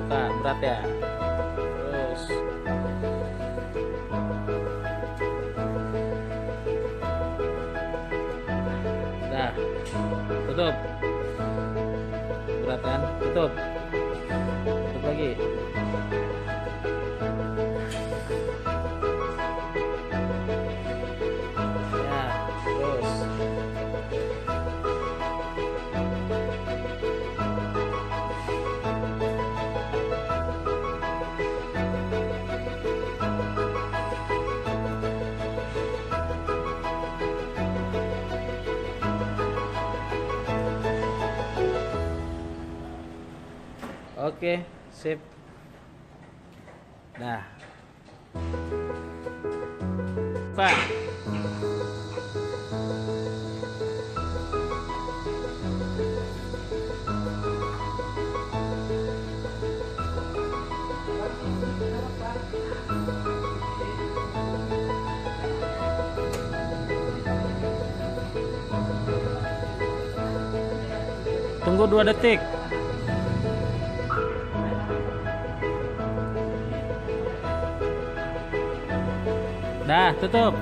buka, berat ya. Terus dah, tutup. Berat kan? Tutup. Tutup lagi. Ya, terus. Oke, sip. Nah, Pak. Tunggu 2 detik. Dah, tutup.